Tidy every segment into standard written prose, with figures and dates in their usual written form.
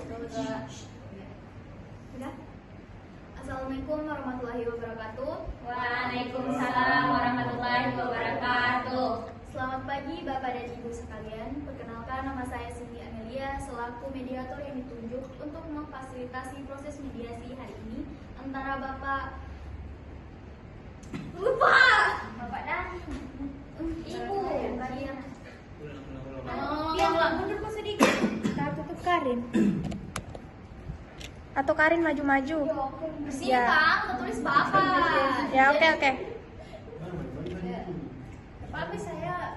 Udah? Assalamualaikum warahmatullahi wabarakatuh. Waalaikumsalam warahmatullahi wabarakatuh. Selamat pagi Bapak dan Ibu sekalian. Perkenalkan, nama saya Cindy Amelia selaku mediator yang ditunjuk untuk memfasilitasi proses mediasi hari ini antara Bapak dan Ibu. Yang mundur kok sedikit. Kita tutup Karin. Atau Karin maju-maju. Bersih Ya. Kang, tulis Bapak. Ya, oke. Tapi saya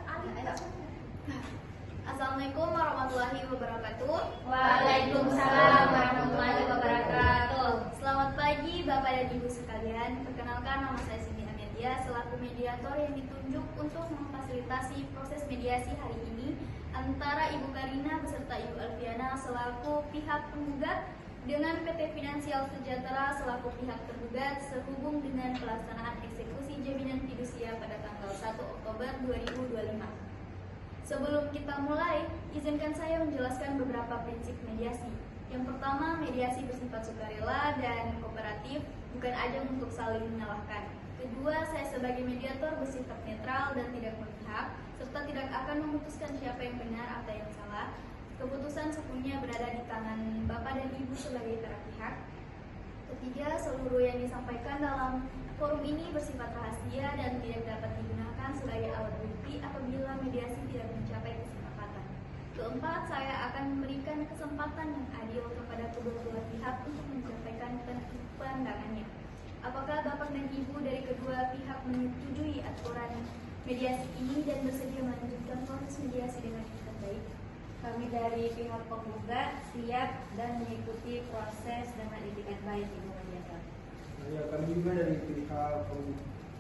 Assalamualaikum warahmatullahi wabarakatuh. Waalaikumsalam warahmatullahi wabarakatuh. Selamat pagi Bapak dan Ibu sekalian. Perkenalkan, nama saya Cindy Amelia selaku mediator yang ditunjuk untuk memfasilitasi proses mediasi hari ini antara Ibu Karina beserta Ibu Alfiana selaku pihak penggugat dengan PT Finansial Sejahtera selaku pihak tergugat sehubung dengan pelaksanaan eksekusi jaminan fidusia pada tanggal 1 Oktober 2025. Sebelum kita mulai, izinkan saya menjelaskan beberapa prinsip mediasi. Yang pertama, mediasi bersifat sukarela dan kooperatif, bukan ajang untuk saling menyalahkan. Kedua, saya sebagai mediator bersifat netral dan tidak memihak, serta tidak akan memutuskan siapa yang benar atau yang salah. Keputusan sepenuhnya berada di tangan Bapak dan Ibu sebagai para pihak. Ketiga, seluruh yang disampaikan dalam forum ini bersifat rahasia dan tidak dapat digunakan sebagai alat bukti apabila mediasi tidak mencapai kesepakatan. Keempat, saya akan memberikan kesempatan yang adil kepada kedua belah pihak untuk menyampaikan pandangannya. Apakah Bapak dan Ibu dari kedua pihak menyetujui aturan mediasi ini dan bersedia melanjutkan proses mediasi dengan itikat baik? Kami dari pihak penggugat siap dan mengikuti proses dengan itikat baik, Ibu mediator. Ya, kami juga dari pihak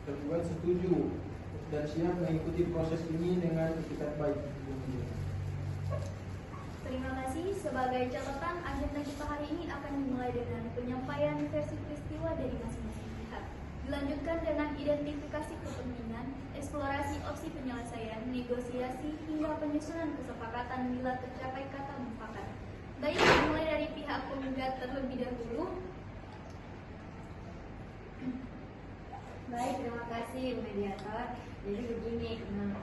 tergugat setuju dan siap mengikuti proses ini dengan itikat baik. Terima kasih. Sebagai catatan, agenda kita hari ini akan dimulai dengan penyampaian versi peristiwa dari masing-masing pihak. Dilanjutkan dengan identifikasi kepentingan, eksplorasi opsi penyelesaian, negosiasi, hingga penyusunan kesepakatan bila tercapai kata mufakat. Baik, dimulai dari pihak penggugat terlebih dahulu. Baik, terima kasih Ibu mediator. Jadi begini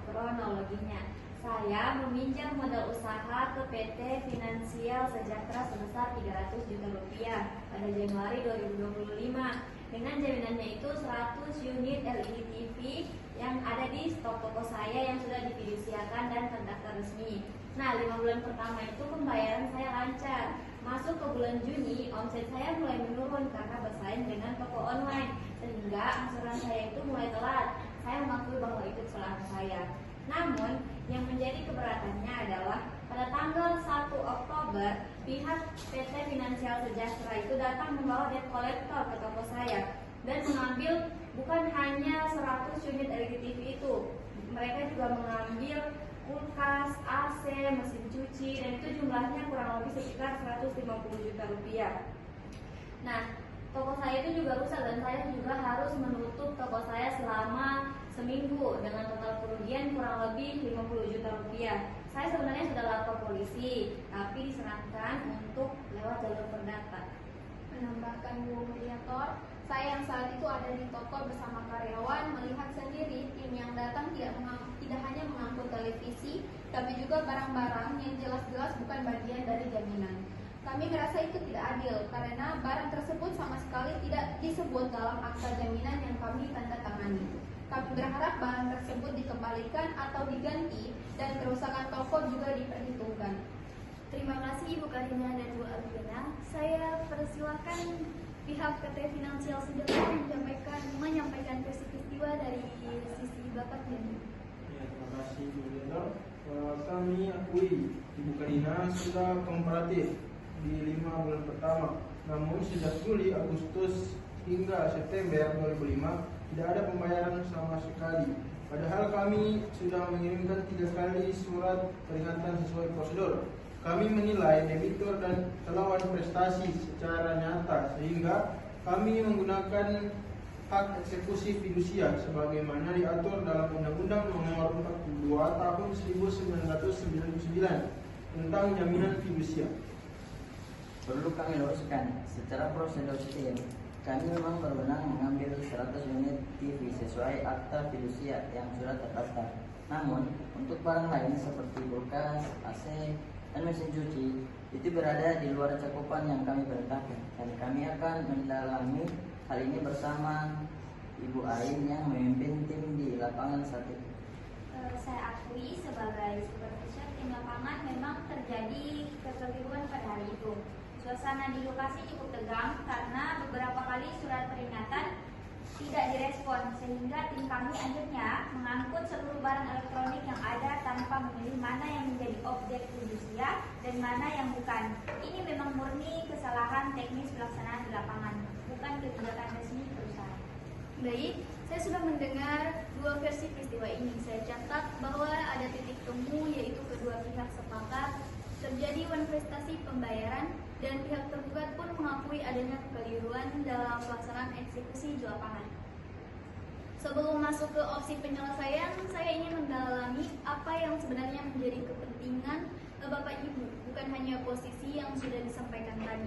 kronologinya. Saya meminjam modal usaha ke PT Finansial Sejahtera sebesar 300 juta rupiah pada Januari 2025 dengan jaminannya itu 100 unit LED TV yang ada di stok toko saya yang sudah difidusiakan dan terdaftar resmi. Nah, 5 bulan pertama itu pembayaran saya lancar. Masuk ke bulan Juni, omset saya mulai menurun karena bersaing dengan toko online, sehingga angsuran saya itu mulai telat. Saya mengakui bahwa itu kesalahan saya. Namun, yang menjadi keberatannya adalah pada tanggal 1 Oktober, pihak PT Finansial Sejahtera itu datang membawa debt collector ke toko saya dan mengambil bukan hanya 100 unit LED TV itu. Mereka juga mengambil kulkas, AC, mesin cuci, dan itu jumlahnya kurang lebih sekitar 150 juta rupiah. Nah, toko saya itu juga rusak dan saya juga harus menutup toko saya selama seminggu dengan total kerugian kurang lebih 50 juta rupiah. Saya sebenarnya sudah lapor polisi, tapi diserahkan untuk lewat jalur perdata. Menambahkan Bu mediator, saya yang saat itu ada di toko bersama karyawan melihat sendiri tim yang datang tidak hanya mengangkut televisi, tapi juga barang-barang yang jelas-jelas bukan bagian dari jaminan. Kami merasa itu tidak adil karena barang tersebut sama sekali tidak disebut dalam akta jaminan yang kami tanda tangani. Kami berharap barang tersebut dikembalikan atau diganti dan kerusakan toko juga diperhitungkan. Terima kasih Ibu Karina dan Bu Alfiana. Saya persilakan pihak PT Finansial Sejahtera menyampaikan versi peristiwa dari sisi Bapak dan Ibu. Ya, terima kasih Bu Mediator. Kami akui Ibu Karina sudah kooperatif di 5 bulan pertama. Namun sejak Juli, Agustus hingga September 2005 tidak ada pembayaran sama sekali. Padahal kami sudah mengirimkan 3 kali surat peringatan sesuai prosedur. Kami menilai debitur dan telah prestasi secara nyata sehingga kami menggunakan hak eksekusi fidusia sebagaimana diatur dalam Undang-Undang Nomor 42 Tahun 1999 tentang jaminan fidusia. Perlu kami luruskan, secara prosedur sistem, kami memang berwenang mengambil 100 unit TV sesuai akta fidusia yang sudah terdaftar. Namun, untuk barang lain seperti kulkas, AC, dan mesin cuci, itu berada di luar cakupan yang kami perintahkan. Dan kami akan mendalami hal ini bersama Ibu Ain yang memimpin tim di lapangan saat itu. Saya akui sebagai supervisor tim lapangan memang terjadi kekeliruan pada hari itu. Suasana di lokasi cukup tegang karena beberapa kali surat peringatan tidak direspon, sehingga tim kami akhirnya mengangkut seluruh barang elektronik yang ada tanpa memilih mana yang menjadi objek fidusia dan mana yang bukan. Ini memang murni kesalahan teknis pelaksanaan di lapangan, bukan kebijakan resmi perusahaan. Baik, saya sudah mendengar dua versi peristiwa ini. Saya catat bahwa ada titik temu, yaitu kedua pihak sepakat terjadi manifestasi pembayaran dan pihak tergugat pun mengakui adanya kekeliruan dalam pelaksanaan eksekusi di lapangan. Sebelum masuk ke opsi penyelesaian, saya ingin mendalami apa yang sebenarnya menjadi kepentingan Bapak Ibu, bukan hanya posisi yang sudah disampaikan tadi.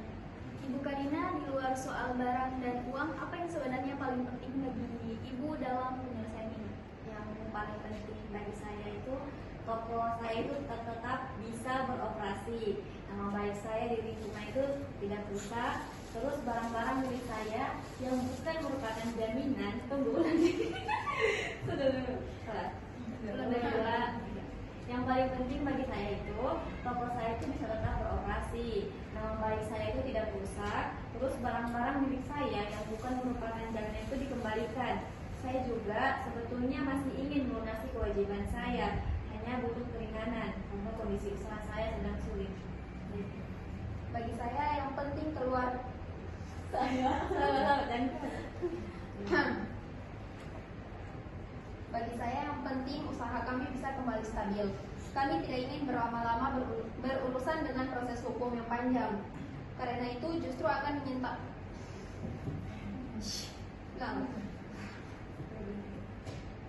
Ibu Karina, di luar soal barang dan uang, apa yang sebenarnya paling penting bagi Ibu dalam penyelesaian ini? Yang paling penting bagi saya itu toko saya itu tetap bisa beroperasi, nama baik saya di lingkungan itu tidak rusak. Terus barang-barang milik saya yang bukan merupakan jaminan tunggu lagi yang paling penting bagi saya itu toko saya itu bisa tetap beroperasi, nama baik saya itu tidak rusak. Terus barang-barang milik saya yang bukan merupakan jaminan itu dikembalikan. Saya juga sebetulnya masih ingin melunasi kewajiban saya, hanya butuh keringanan karena kondisi usaha saya sedang sulit. Bagi saya yang penting keluar Bagi saya yang penting usaha kami bisa kembali stabil. Kami tidak ingin berlama-lama berurusan dengan proses hukum yang panjang. Karena itu justru akan menyita.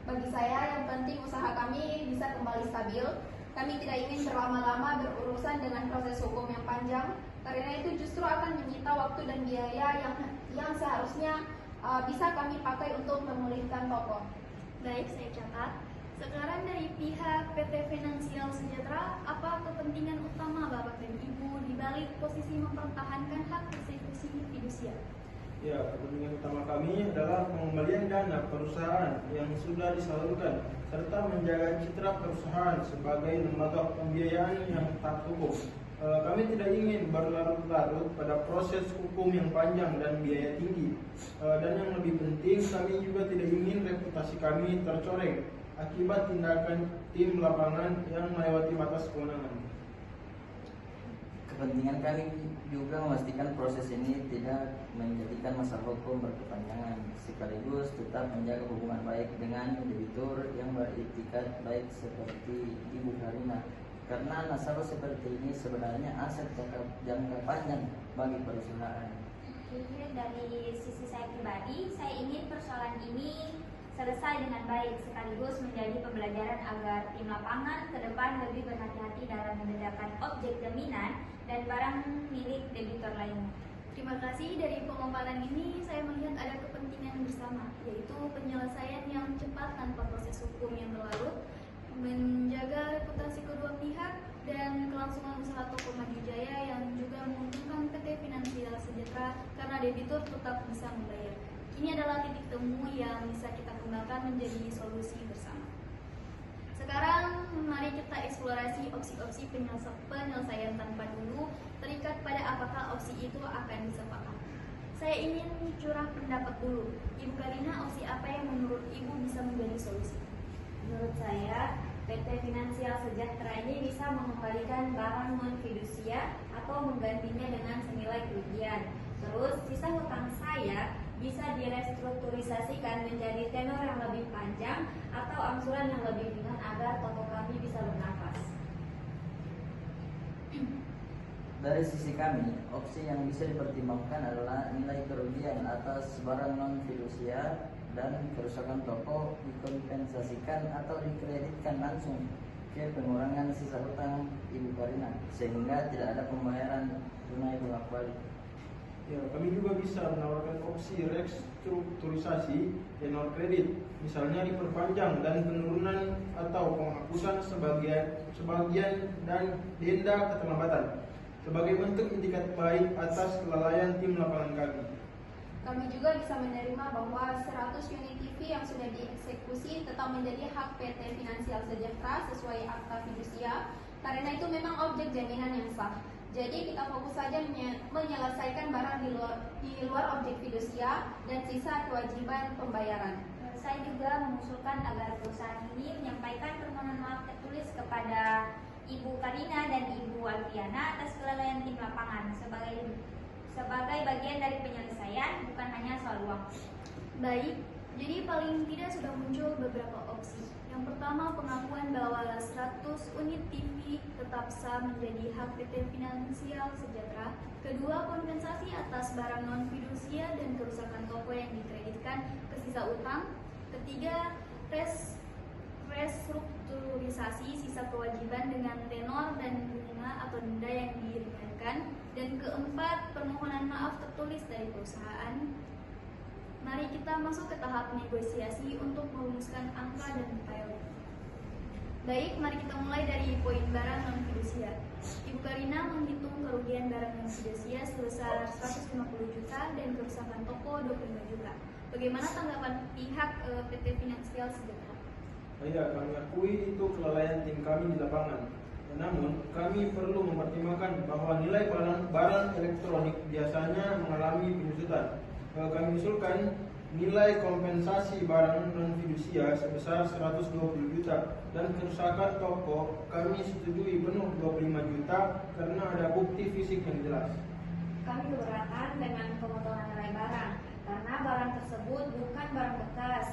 Bagi saya yang penting usaha kami bisa kembali stabil. Kami tidak ingin berlama-lama berurusan dengan proses hukum yang panjang. Karena itu justru akan menyita waktu dan biaya yang seharusnya bisa kami pakai untuk memulihkan toko. Baik, saya catat. Sekarang dari pihak PT Finansial Sejahtera, apa kepentingan utama Bapak dan Ibu di balik posisi mempertahankan hak eksekusi fidusia? Ya, kepentingan utama kami adalah pengembalian dana perusahaan yang sudah disalurkan serta menjaga citra perusahaan sebagai lembaga pembiayaan yang taat hukum. Kami tidak ingin berlarut-larut pada proses hukum yang panjang dan biaya tinggi. Dan yang lebih penting, kami juga tidak ingin reputasi kami tercoreng akibat tindakan tim lapangan yang melewati batas kewenangan. Kepentingan kami juga memastikan proses ini tidak menjadikan masalah hukum berkepanjangan, sekaligus tetap menjaga hubungan baik dengan debitur yang beritikat baik seperti Ibu Karina. Karena nasabah seperti ini sebenarnya aset jangka panjang bagi perusahaan. Dari sisi saya pribadi, saya ingin persoalan ini selesai dengan baik, sekaligus menjadi pembelajaran agar tim lapangan ke depan lebih berhati-hati dalam membedakan objek jaminan dan barang milik debitur lainnya. Terima kasih. Dari pemaparan ini saya melihat ada kepentingan bersama, yaitu penyelesaian yang cepat tanpa proses hukum yang berlarut, menjaga reputasi kedua pihak, dan kelangsungan usaha toko Maju Jaya yang juga menguntungkan PT Finansial Sejahtera karena debitur tetap bisa membayar. Ini adalah titik temu yang bisa kita kembangkan menjadi solusi bersama. Sekarang mari kita eksplorasi opsi-opsi penyelesaian tanpa dulu terikat pada apakah opsi itu akan disepakati. Saya ingin curah pendapat dulu. Ibu Karina, opsi apa yang menurut Ibu bisa menjadi solusi? Menurut saya, PT Finansial Sejahtera ini bisa mengembalikan barang non-fidusia atau menggantinya dengan senilai kerugian. Terus, sisa hutang saya bisa direstrukturisasikan menjadi tenor yang lebih panjang atau angsuran yang lebih ringan agar toko kami bisa bernafas. Dari sisi kami, opsi yang bisa dipertimbangkan adalah nilai kerugian atas barang non-fidusia dan kerusakan toko dikompensasikan atau dikreditkan langsung ke pengurangan sisa hutang Ibu Karina, sehingga tidak ada pembayaran tunai berlaku. balik. Ya, kami juga bisa menawarkan opsi restrukturisasi tenor kredit, misalnya diperpanjang dan penurunan atau penghapusan sebagian dan denda keterlambatan sebagai bentuk itikat baik atas kelalaian tim lapangan kami. Kami juga bisa menerima bahwa 100 unit TV yang sudah dieksekusi tetap menjadi hak PT Finansial Sejahtera sesuai akta fidusia, karena itu memang objek jaminan yang sah. Jadi kita fokus saja menyelesaikan barang di luar objek fidusia dan sisa kewajiban pembayaran. Saya juga mengusulkan agar perusahaan ini menyampaikan permohonan maaf tertulis kepada Ibu Karina dan Ibu Alfiana atas kelalaian tim lapangan sebagai bagian dari penyelesaian, bukan hanya soal uang. Baik, jadi paling tidak sudah muncul beberapa opsi. Yang pertama, pengakuan bahwa 100 unit TV tetap sah menjadi hak PT Finansial Sejahtera. Kedua, kompensasi atas barang non fidusia dan kerusakan toko yang dikreditkan ke sisa utang. Ketiga, restrukturisasi sisa kewajiban dengan tenor dan bunga atau denda yang diringankan. Dan keempat, permohonan maaf tertulis dari perusahaan. Mari kita masuk ke tahap negosiasi untuk merumuskan angka dan detail. Baik, mari kita mulai dari poin barang non fidusia. Ibu Karina menghitung kerugian barang non fidusia sebesar 150 juta dan kerusakan toko 25 juta. Bagaimana tanggapan pihak PT Finansial Sejahtera? Ya, kami akui itu kelalaian tim kami di lapangan. Namun, kami perlu mempertimbangkan bahwa nilai barang elektronik biasanya mengalami penyusutan. Kami usulkan nilai kompensasi barang non fidusia sebesar 120 juta dan kerusakan toko kami setujui penuh 25 juta karena ada bukti fisik yang jelas. Kami keberatan dengan pemotongan nilai barang karena barang tersebut bukan barang bekas,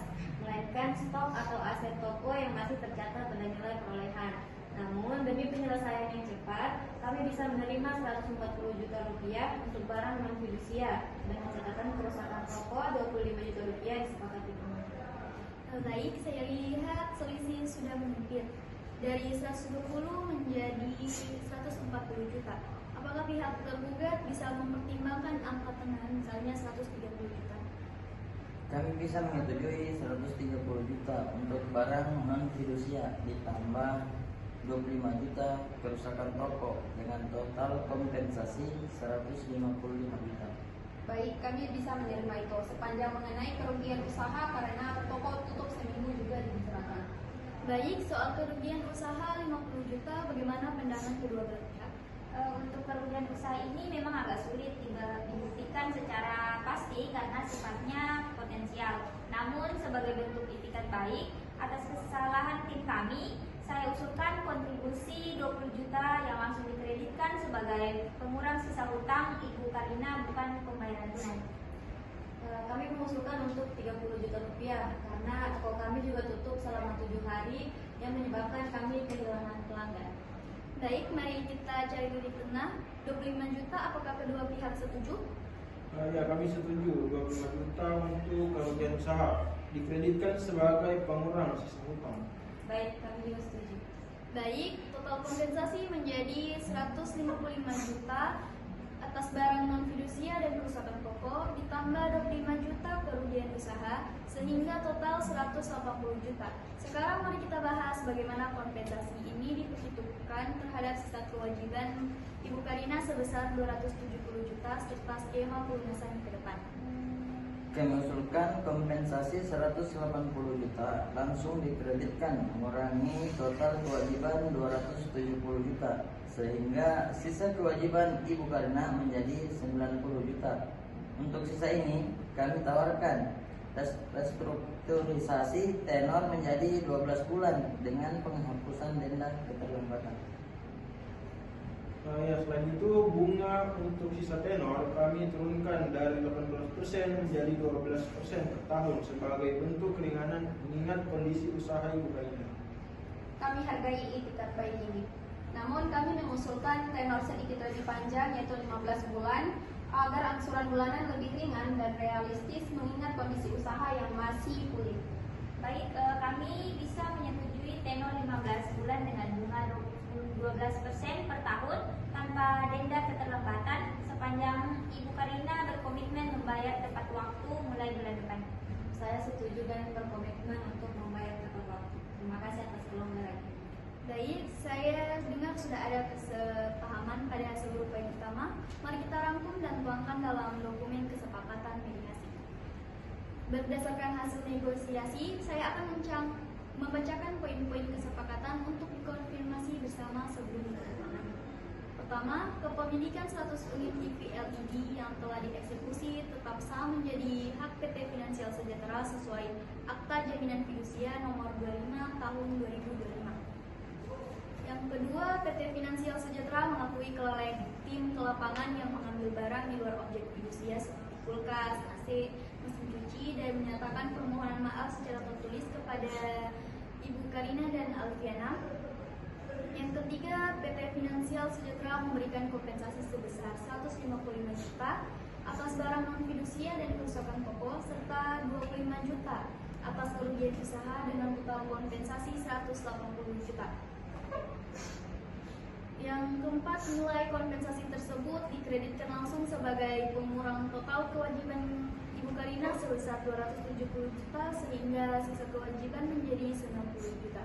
melainkan stok atau aset toko yang masih tercatat pada nilai perolehan. Namun demi penyelesaian yang cepat, kami bisa menerima 140 juta rupiah untuk barang non fidusia dengan catatan kerusakan toko 25 juta rupiah disepakati. Baik, saya lihat selisih sudah menipis dari 120 menjadi 140 juta. Apakah pihak tergugat bisa mempertimbangkan angka tengah, misalnya 130 juta? Kami bisa menyetujui 130 juta untuk barang non fidusia ditambah 25 juta kerusakan toko dengan total kompensasi 155 juta. Baik, kami bisa menerima itu sepanjang mengenai kerugian usaha karena toko tutup seminggu juga dibicarakan. Baik, soal kerugian usaha 50 juta, bagaimana pandangan kedua belah pihak? Untuk kerugian usaha ini memang agak sulit dibuktikan secara pasti karena sifatnya potensial. Namun sebagai bentuk itikat baik atas kesalahan tim kami, saya usulkan kontribusi 20 juta yang langsung dikreditkan sebagai pengurang sisa hutang Ibu Karina, bukan pembayaran tunai. Kami mengusulkan untuk 30 juta rupiah karena toko kami juga tutup selama 7 hari yang menyebabkan kami kehilangan pelanggan. Baik, mari kita cari titik tengah. 25 juta, apakah kedua pihak setuju? Ya, kami setuju 25 juta untuk kerugian usaha dikreditkan sebagai pengurang sisa hutang. Baik, kami juga setuju. Baik, total kompensasi menjadi 155 juta atas barang non fidusia dan kerusakan toko ditambah 25 juta kerugian usaha sehingga total 180 juta. Sekarang mari kita bahas bagaimana kompensasi ini diperhitungkan terhadap sisa kewajiban Ibu Karina sebesar 270 juta serta skema pelunasan ke depan. Kami usulkan kompensasi 180 juta langsung dikreditkan mengurangi total kewajiban 270 juta sehingga sisa kewajiban Ibu Karina menjadi 90 juta. Untuk sisa ini kami tawarkan restrukturisasi tenor menjadi 12 bulan dengan penghapusan denda keterlambatan. Ya, selain itu bunga untuk sisa tenor kami turunkan dari 18% menjadi 12% per tahun sebagai bentuk keringanan mengingat kondisi usaha Ibu Karina. Kami hargai itikat baik ini. Namun kami mengusulkan tenor sedikit lebih panjang yaitu 15 bulan agar angsuran bulanan lebih ringan dan realistis mengingat kondisi usaha yang masih pulih. Baik, kami bisa menyetujui tenor 15 bulan dengan bunga 12% per tahun tanpa denda keterlambatan sepanjang setuju dan berkomitmen untuk membayar tepat waktu. Terima kasih atas kelonggarannya. Baik, saya dengar sudah ada kesepahaman pada seluruh poin utama. Mari kita rangkum dan tuangkan dalam dokumen kesepakatan mediasi. Berdasarkan hasil negosiasi, saya akan membacakan poin-poin kesepakatan untuk dikonfirmasi bersama sebelum ditandatangani. Pertama, kepemilikan 100 unit TV LED yang telah dieksekusi tetap sah menjadi hak PT Finansial Sejahtera sesuai Akta Jaminan Fidusia nomor 25 tahun 2025. Yang kedua, PT Finansial Sejahtera mengakui kelalaian tim ke lapangan yang mengambil barang di luar objek fidusia seperti kulkas, AC, mesin cuci, dan menyatakan permohonan maaf secara tertulis kepada Ibu Karina dan Alfiana. Yang ketiga, PT Finansial Sejahtera memberikan kompensasi sebesar 155 juta atas barang non-fidusia dan kerusakan pokok, serta 25 juta atas kerugian usaha dengan total kompensasi 180 juta. Yang keempat, nilai kompensasi tersebut dikreditkan langsung sebagai pengurang total kewajiban Ibu Karina sebesar 270 juta sehingga sisa kewajiban menjadi 90 juta.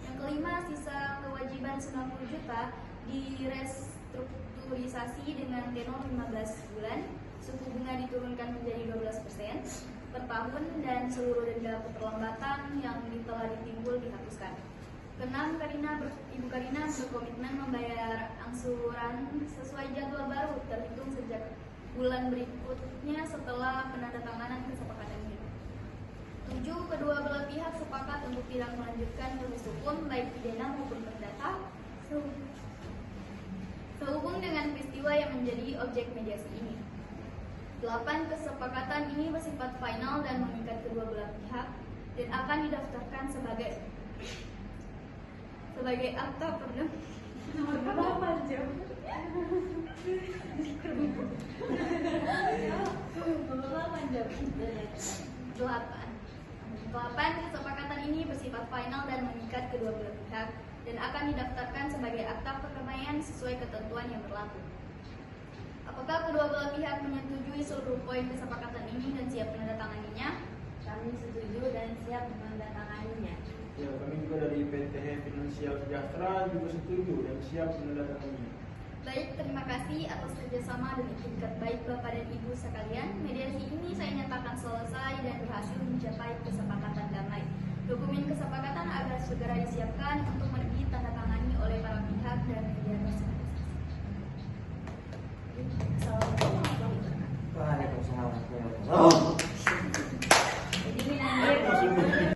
Yang kelima, sisa kewajiban 90 juta direstrukturisasi dengan tenor 15 bulan, suku bunga diturunkan menjadi 12% per tahun, dan seluruh denda keterlambatan yang telah ditimbul dihapuskan. Keenam, Ibu Karina berkomitmen membayar angsuran sesuai jadwal baru terhitung sejak bulan berikutnya setelah penandatanganan kesepakatan ini. 7. Kedua belah pihak sepakat untuk tidak melanjutkan proses hukum baik pidana maupun perdata sehubung dengan peristiwa yang menjadi objek mediasi ini. 8. Kesepakatan ini bersifat final dan mengikat kedua belah pihak dan akan didaftarkan sebagai akta perdamaian. Delapan, kesepakatan ini bersifat final dan mengikat kedua belah pihak dan akan didaftarkan sebagai akta perdamaian sesuai ketentuan yang berlaku. Apakah kedua belah pihak menyetujui seluruh poin kesepakatan ini dan siap menandatanganinya? Kami setuju dan siap menandatanganinya. Ya, kami juga dari PT Finansial Sejahtera juga setuju dan siap menandatanganinya. Baik, terima kasih atas kerjasama dan itikat baik Bapak dan Ibu sekalian. Mediasi ini saya nyatakan selesai dan berhasil mencapai kesepakatan damai. Dokumen kesepakatan agar segera disiapkan untuk ditandatangani oleh para pihak dan mediator.